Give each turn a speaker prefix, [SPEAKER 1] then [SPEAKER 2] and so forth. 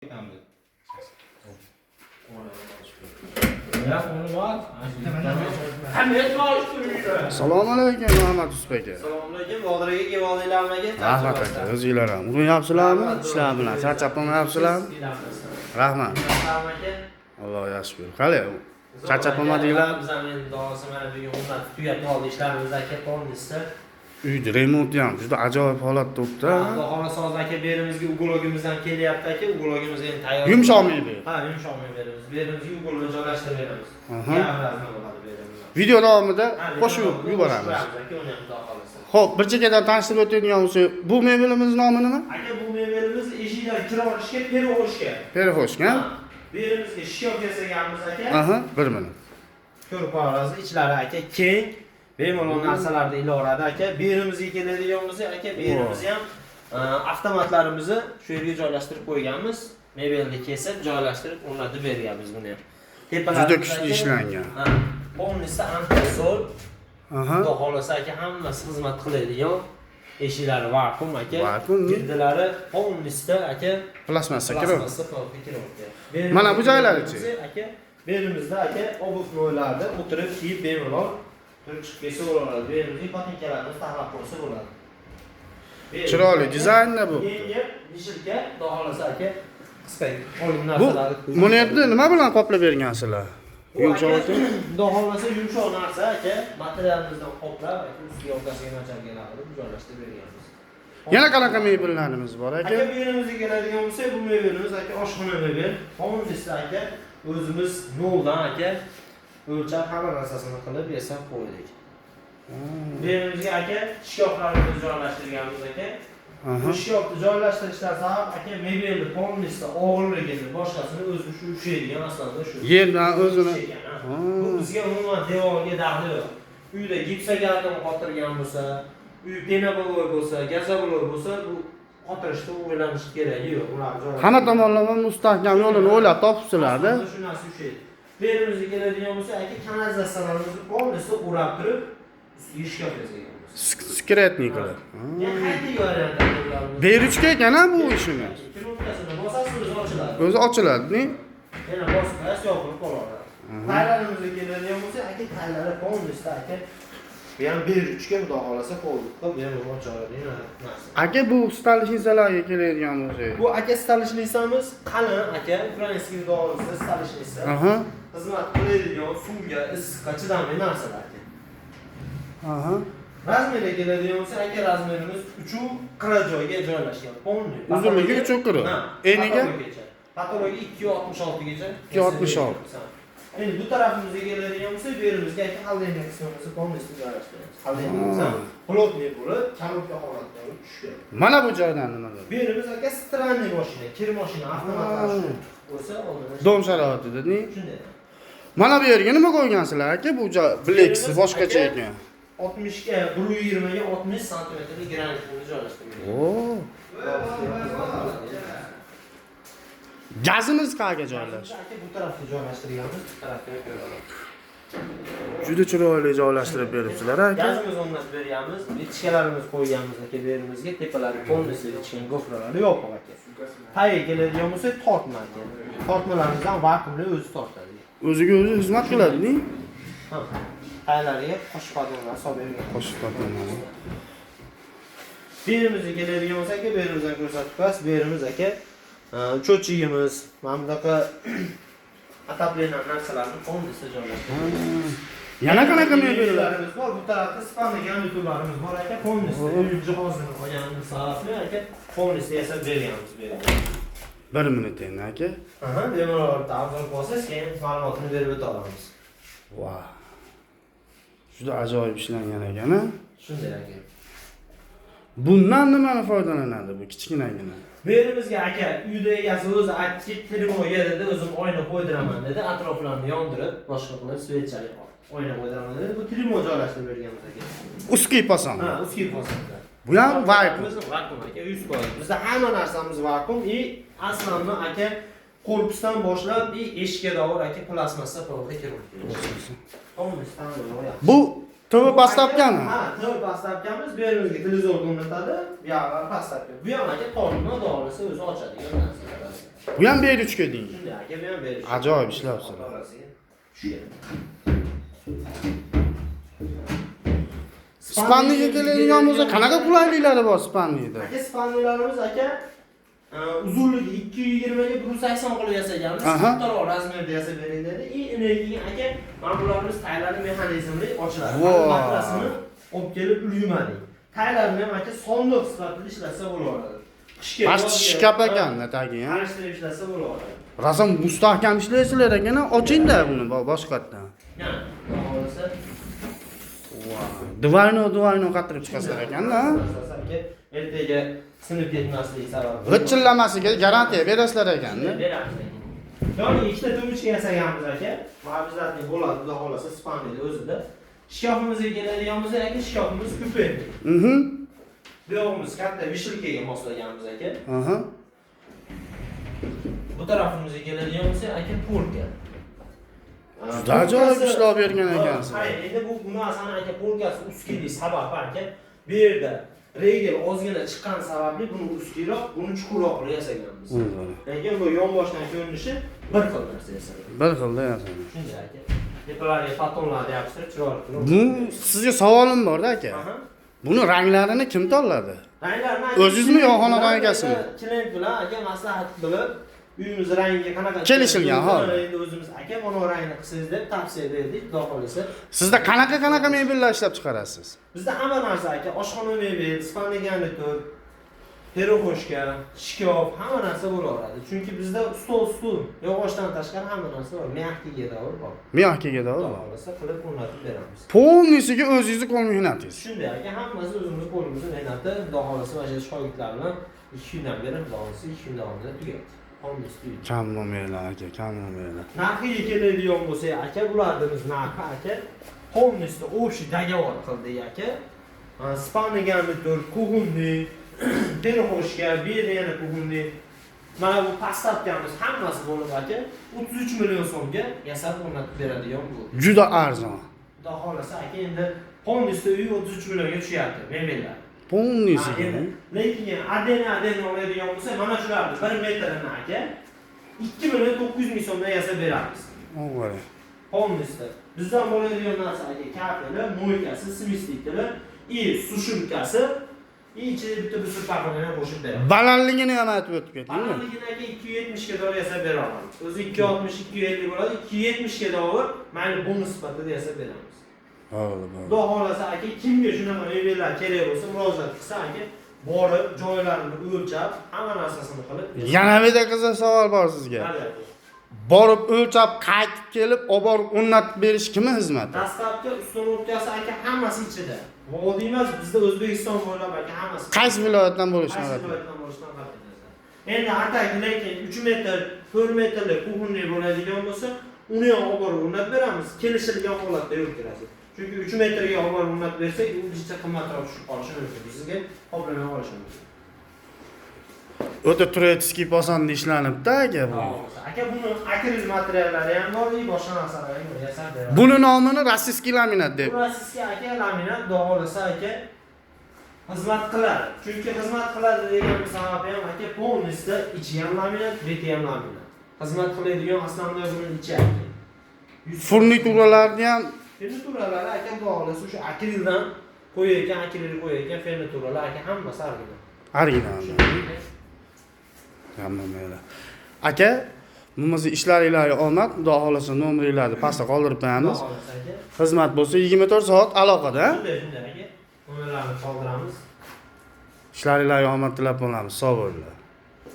[SPEAKER 1] Assalomu alaykum Muhammad Usbek aka.
[SPEAKER 2] Assalomu alaykum. Vodiraga kevoldinglarmi?
[SPEAKER 1] Rahmat aka, o'zingizlar ham. Urunyapsizlarmi? Ishlar bilan charchab qolmayapsizlarmi? Rahmat. Alloh yaxshi ko'rsin. Qani, charchab qolmadinglar?
[SPEAKER 2] Biz ham endi duosi mana bugun xizmat tugatib oldi ishlarimiz aka qo'lnizda.
[SPEAKER 1] Uyda remont ham juda ajoyib holatda o'tdi.
[SPEAKER 2] Xudo xolasa aka berimizga uglogimiz ham kelyapti aka. Uglogimiz endi tayyor.
[SPEAKER 1] Yumshoq miydi?
[SPEAKER 2] Ha, yumshoq beramiz. Berimizga uglogni joylashtirib beramiz.
[SPEAKER 1] Video davomida qo'shib yuboramiz. Xo'p, bir chekkadan tanishtirib o'tadigan bo'lsa, bu mebelimiz nomi nima?
[SPEAKER 2] Aka, bu mebelimiz eshiklar kira olishga, peri olishga.
[SPEAKER 1] Perifoshga.
[SPEAKER 2] Berimizga shiyok yasaganmiz aka.
[SPEAKER 1] Aha, bir minut.
[SPEAKER 2] Ko'rib qo'yasiz, ichlari aka keng. Bemalol narsalarni ilovarada aka. Berimizga keladigan bo'lsa aka, berimiz ham avtomatlarimizni shu yerga joylashtirib qo'yganmiz. Mebelni kesib, joylashtirib, o'rnatib berganmiz buni ham.
[SPEAKER 1] Juda kuchli ishlangan.
[SPEAKER 2] Ha, polnisi antisol.
[SPEAKER 1] Aha.
[SPEAKER 2] Xudo xolasa aka hammasi xizmat qiladigan. Eshiklari vakuum aka.
[SPEAKER 1] Vakuum.
[SPEAKER 2] Gildilari polnisda aka.
[SPEAKER 1] Plasmassa kirib.
[SPEAKER 2] Plasmassa
[SPEAKER 1] Mana bu joylari-chi?
[SPEAKER 2] Aka, berimizda aka obuvnoylarda o'tirib kiyib bemalol turib chiqib kelsa bo'ladi. Berimizga patinkalarni tahlil qilsa bo'ladi.
[SPEAKER 1] Chiroyli dizaynda bu.
[SPEAKER 2] Yengil, yishilka, xudo xolasa aka qisqa oling
[SPEAKER 1] Bu
[SPEAKER 2] narsalarni.
[SPEAKER 1] buni endi nima bilan qoplab bergansizlar? Yumshoq ekan.
[SPEAKER 2] Xudo xolasa yumshoq narsa aka, materialimizdan qoplab, ustiga orqasiga nachargalar qilib joylashtirib berganmiz.
[SPEAKER 1] Yana qanaqa mebellarimiz bor aka?
[SPEAKER 2] Aka, berimizga keladigan bo'lsa, bu mebelimiz aka oshxona mebel. Polnisda aka o'zimiz noldan aka o'lchab hamma narsasini qilib yasab qo'ydik. Berimizga aka shiyoklarimizni joylashtirganmiz aka. Bu shiyokni joylashtirishdan sabab aka mebelni polnisda og'irligini, boshqasini o'zi shu ushlaydigan aslida shu.
[SPEAKER 1] Yerdan o'zini.
[SPEAKER 2] Bu bizga umuman devorga daxli yo'q. Uyda gipsogardon qotirgan bo'lsa, uy penaboloy bo'lsa, gazaboloy bo'lsa, bu qotirishda o'ylanish kerak yo'q. Ular joylashtirgan.
[SPEAKER 1] Hamma tomonlama mustahkam yo'lini o'ylab topibsizlar-da.
[SPEAKER 2] Shu narsa ushlaydi. Berimizga keladigan bo'lsa, aka kanalizatsiyalarimizni polnisda o'rab turib, ustiga shikaf yasaganmiz.
[SPEAKER 1] Skretnik qilib.
[SPEAKER 2] Yani qayta variantlarimiz.
[SPEAKER 1] B3 ekan-a bu ishimiz.
[SPEAKER 2] Knopkasini bosasiz o'zi ochiladi.
[SPEAKER 1] O'zi ochiladi-ni?
[SPEAKER 2] Yana bosib qo'yasiz, yopib qoladi. Taylarimizga keladigan bo'lsa, aka taylari polnisda aka. Bu ham B3 ga xudo xolasa qo'ldiqqa bemalol ochiladigan narsa.
[SPEAKER 1] Aka bu stalishnisalarga keladigan bo'lsa.
[SPEAKER 2] Bu aka stalishnisamiz qalin aka, ukrainskiy dog'imizda stalishnislar.
[SPEAKER 1] Aha.
[SPEAKER 2] Xizmat qiladigan suvga, issiqqa chidamli narsalar aka.
[SPEAKER 1] Aha.
[SPEAKER 2] Razmeriga keladigan bo'lsa, aka razmerimiz 3 joyga joylashgan. Polni.
[SPEAKER 1] Uzunligi 3 qirq. Eniga
[SPEAKER 2] patologiya 266 gacha.
[SPEAKER 1] 266.
[SPEAKER 2] Endi bu tarafimizga keladigan bo'lsa, berimizga aka xaldeniya qismimizni polnisda joylashtiramiz. Xaldeniyamiz ham plotniy bo'lib, korobka holatda olib tushgan.
[SPEAKER 1] Mana bu joydan nima bo'ladi?
[SPEAKER 2] Berimiz aka stranniy mashina, kir mashina, avtomatlar bo'lsa, oldin.
[SPEAKER 1] Dom sharoitida-ni.
[SPEAKER 2] Shunday.
[SPEAKER 1] Mana bu yerga nima qo'ygansizlar aka? Bu Black'si boshqacha ekan.
[SPEAKER 2] 60 ga 120 ga 60 sm granitni joylashtirgan.
[SPEAKER 1] Oo. Gazimiz qayerga joylashgan?
[SPEAKER 2] Aka bu tarafga joylashtirganmiz, bu tarafga ko'ramiz.
[SPEAKER 1] Juda chiroyli joylashtirib beribsizlar aka.
[SPEAKER 2] Gazimiz o'rnatib berganmiz, ichkalarimiz qo'yganmiz aka berimizga, tepalari polnisda ichgan gofralari yopiq aka. Tagiga keladigan bo'lsa, tortma aka. Tortmalarimiz ham vakuumli o'zi tortadi.
[SPEAKER 1] O'ziga o'zi xizmat qiladi-ni?
[SPEAKER 2] Ha. Taylariga qo'shib padonlar solib bergan.
[SPEAKER 1] Qo'shib padonlar.
[SPEAKER 2] Berimizga keladigan bo'lsa aka, berimizdan ko'rsatib qo'yasiz. Berimiz aka cho'chigimiz, mana bunaqa atapleniyan narsalarni polnisda joylashtirgan.
[SPEAKER 1] Yana qanaqa mebellarimiz
[SPEAKER 2] bor? Bu tarafda spandek garniturlarimiz bor aka, polnisda uy jihozini qo'yganimiz sababli aka, polnisda yasab berganmiz bu yerda.
[SPEAKER 1] 1 minut endi aka.
[SPEAKER 2] Aha, bemalol arzon bo'lsangiz, keyin ma'lumotini berib o'ta olamiz.
[SPEAKER 1] Vau. Juda ajoyib ishlangan ekan-a?
[SPEAKER 2] Shunday aka.
[SPEAKER 1] Bundan nimani foydalanadi bu kichkinagina?
[SPEAKER 2] Berimizga aka uyda egasi o'zi aytdi, telefon yerida o'zim oyna qo'ydiraman dedi, atroflarni yondirib, boshqa qilib svetchalik oyna qo'ydiraman dedi. Bu telefon joylashtirib berganmiz aka.
[SPEAKER 1] Uskiy pasan.
[SPEAKER 2] Ha, uskiy pasan.
[SPEAKER 1] Bu ham vakuum.
[SPEAKER 2] Vakuum aka, 100%. Bizda hamma narsamiz vakuum и aslanni aka korpusdan boshlab eshikka davr aka plasmassa polga kirib keladi.
[SPEAKER 1] Bu TV pastapkami?
[SPEAKER 2] Ha, TV pastapkamiz berimizga televizor o'rnatadi, bu yoqqa pastapka. Bu ham aka tortma dog'lasa o'zi ochadigan narsa.
[SPEAKER 1] Bu ham B3 ga deydi.
[SPEAKER 2] Shunday aka, bu ham berish.
[SPEAKER 1] Ajoyib ishlayapsizlar. Spanniga keladigan bo'lsa, qanaqa qulayliklari bor Spannida?
[SPEAKER 2] Aka, spannilarimiz aka uzunligi 220 ga 180 qilib yasaganmiz. Kattaroq razmerda yasab bering dedi. Keyin aka, mana bularimiz taylarning mexanizmli ochiladi. Matrasini olib kelib uyumadik. Taylarni ham aka sonliq sifatida ishlatsa bo'laveradi.
[SPEAKER 1] Past shkaf ekan, tagi ham.
[SPEAKER 2] Qarishtirib ishlatsa bo'laveradi.
[SPEAKER 1] Rasam mustahkam ishlaysizlar ekan, ochingda buni boshqatdan.
[SPEAKER 2] Ha, xohlasa
[SPEAKER 1] Divayno qatirib chiqasizlar ekanda.
[SPEAKER 2] Ertaga sinib ketmasligi sababi.
[SPEAKER 1] G'itchillamasiga garantiya berasizlar ekanda.
[SPEAKER 2] Beramiz. Ya'ni ikkita tuguncha yasaganmiz aka. Mavjudotli bo'ladi, xudo xolasa Spaniyada o'zida. Shkafimizga keladigan bo'lsa, aka shkafimiz ko'paydi. Bu yog'imiz katta vishilkaga moslaganmiz aka. Bu tarafimizga keladigan bo'lsa, aka polka.
[SPEAKER 1] Juda ajoyib ishlab bergan ekansiz.
[SPEAKER 2] Hayır, endi bu narsani aka polkasi uskili sabab aka. Bu yerda regel ozgina chiqqan sababli buni uskilroq, buni chuqurroq qilib yasaganmiz. Lekin bu yonboshdan ko'rinishi bir xil narsa yasalgan.
[SPEAKER 1] Bir xilda yasalgan.
[SPEAKER 2] Shunday aka. Tepalarga patonlarni yopishtirib chiroyli.
[SPEAKER 1] Bu sizga savolim bor-da aka. Buni ranglarini kim tanladi?
[SPEAKER 2] Ranglarni
[SPEAKER 1] o'zingizmi yo xonadon egasimi?
[SPEAKER 2] Klient bilan aka maslahat qilib, uyimiz rangiga qanaqa
[SPEAKER 1] kelishilgan hol.
[SPEAKER 2] Endi o'zimiz aka mana rangni qilsangiz deb tavsiya berdik, xudo xolasa.
[SPEAKER 1] Sizda qanaqa mebellar ishlab chiqarasiz?
[SPEAKER 2] Bizda hamma narsa aka, oshxona mebel, Ispaniya garnitur, peroxoshka, shkaf, hamma narsa bo'laveradi. Chunki bizda stul, yog'ochdan tashqari hamma narsa bor. Miyaqkiga davr bor.
[SPEAKER 1] Miyaqkiga davr bor.
[SPEAKER 2] Xolasa qilib o'rnatib beramiz.
[SPEAKER 1] Polnisiga o'zingizni qo'l mehnatingiz.
[SPEAKER 2] Shunday aka, hammasi o'zimiz qo'limizning mehnati, xudo xolasa mana shu shogirdlar bilan 2 kundan beri, xudo xolasa 2 kun davomida tugaydi.
[SPEAKER 1] Kam bo'lmaylar aka, kam bo'lmaylar.
[SPEAKER 2] Narxiga keladigan bo'lsa, aka, bularimiz narxi aka, polnisda o'sha dogovor qildik aka. Spaniya garnitur, kugunli, peroxoshka, beriyana kugunli. Mana bu pastatamiz hammasi bo'lib aka, 33 million so'mga yasab o'rnatib beradigan bu.
[SPEAKER 1] Juda arzon.
[SPEAKER 2] Xudo xolasa aka, endi polnisda uy 33 millionga tushyapti, mebellar.
[SPEAKER 1] Polnisiga.
[SPEAKER 2] Lekin adena oladigan bo'lsa, mana shularni 1 metrini aka 2 million 900 ming so'mdan yasab beramiz.
[SPEAKER 1] O'g'ri.
[SPEAKER 2] Polnisda. Bizdan bo'ladigan narsa aka, kafeli, mo'ykasi, smistikli, sushilkasi, ichida bitta bir paxani qo'shib beramiz.
[SPEAKER 1] Balandligini ham aytib o'tib keting.
[SPEAKER 2] Balandligini aka 270 ga dollar yasab beraman. O'zi 260, 250 bo'ladi, 270 ga dollar mayli bonus sifatida yasab beramiz. Xudo xolasa aka, kimga shunaqa mebellar kerak bo'lsa, murojaat qilsa aka, borib joylarini o'lchab, hamma narsasini qilib.
[SPEAKER 1] Yana bitta qiziq savol bor sizga. Borib o'lchab, qaytib kelib, olib borib o'rnatib berish kimning xizmati?
[SPEAKER 2] Dastlabki ustunovkasi aka hammasi ichida. Vodiy emas, bizda O'zbekiston bo'ylab aka hammasi.
[SPEAKER 1] Qaysi viloyatdan bo'lishini
[SPEAKER 2] Qaysi viloyatdan bo'lishini xabar berasiz. Endi atak lekin 3 metr, 4 metrlik kuxunli bo'ladigan bo'lsa, uni ham olib borib o'rnatib beramiz. Kelishilgan holatda yo'l Chunki 3 metrga olib borib o'rnatib bersak, u jicha qimmatroq tushib qolishi mumkin. Sizga qoplama olishi mumkin.
[SPEAKER 1] O'ta turetskiy posonda ishlanibdi aka bu.
[SPEAKER 2] Aka, buni akril materiallari ham bor, boshqa narsalar ham yasab beramiz.
[SPEAKER 1] Buni nomini rossiyskiy laminat deb.
[SPEAKER 2] Bu rossiyskiy aka laminat, xudo xolasa aka xizmat qiladi. Chunki xizmat qiladi degan sababi ham aka, polnisda ichi ham laminat, beti ham laminat. Xizmat qiladigan aslamda buni ichi aka.
[SPEAKER 1] Furnituralarni ham
[SPEAKER 2] Furnituralar aka, xudo xolasa o'sha akrildan qo'yayotgan furnituralar aka hammasi
[SPEAKER 1] original. Hammalar. Aka, bunisi ishlaringizga omad, xudo xolasa nomeringlarni pastda qoldirib qo'yamiz. Xizmat bo'lsa 24 soat aloqada.
[SPEAKER 2] Shunday aka. Nomerlarni qoldiramiz.
[SPEAKER 1] Ishlaringizga omad tilab qolamiz. Sog' bo'linglar.